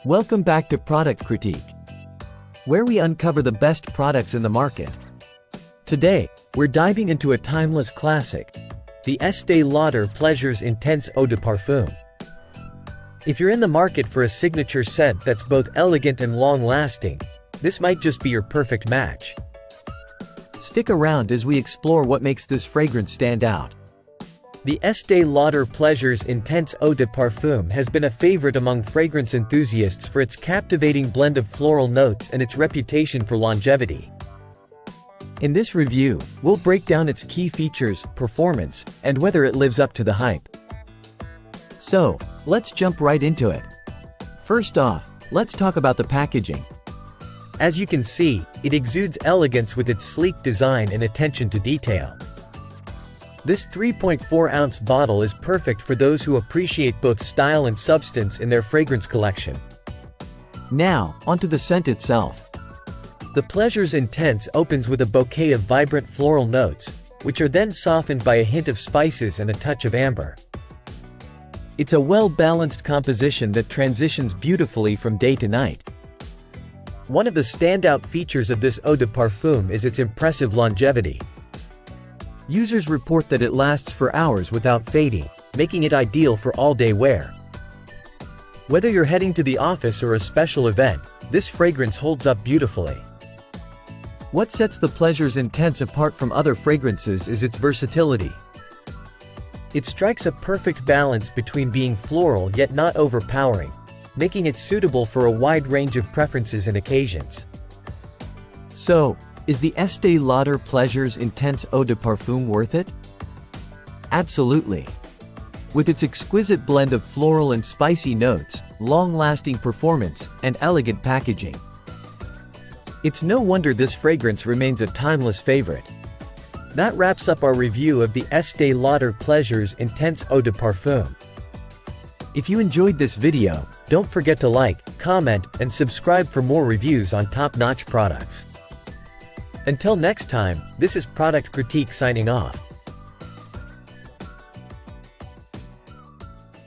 Welcome back to Product Critique, where we uncover the best products in the market. Today, we're diving into a timeless classic, the Estee Lauder Pleasures Intense Eau de Parfum. If you're in the market for a signature scent that's both elegant and long-lasting, this might just be your perfect match. Stick around as we explore what makes this fragrance stand out. The Estee Lauder Pleasures Intense Eau de Parfum has been a favorite among fragrance enthusiasts for its captivating blend of floral notes and its reputation for longevity. In this review, we'll break down its key features, performance, and whether it lives up to the hype. So, let's jump right into it. First off, let's talk about the packaging. As you can see, it exudes elegance with its sleek design and attention to detail. This 3.4-ounce bottle is perfect for those who appreciate both style and substance in their fragrance collection. Now, onto the scent itself. The Pleasures Intense opens with a bouquet of vibrant floral notes, which are then softened by a hint of spices and a touch of amber. It's a well-balanced composition that transitions beautifully from day to night. One of the standout features of this Eau de Parfum is its impressive longevity. Users report that it lasts for hours without fading, making it ideal for all-day wear. Whether you're heading to the office or a special event, this fragrance holds up beautifully. What sets the Pleasures Intense apart from other fragrances is its versatility. It strikes a perfect balance between being floral yet not overpowering, making it suitable for a wide range of preferences and occasions. So, is the Estee Lauder Pleasures Intense Eau de Parfum worth it? Absolutely. With its exquisite blend of floral and spicy notes, long-lasting performance, and elegant packaging, it's no wonder this fragrance remains a timeless favorite. That wraps up our review of the Estee Lauder Pleasures Intense Eau de Parfum. If you enjoyed this video, don't forget to like, comment, and subscribe for more reviews on top-notch products. Until next time, this is Product Critique signing off.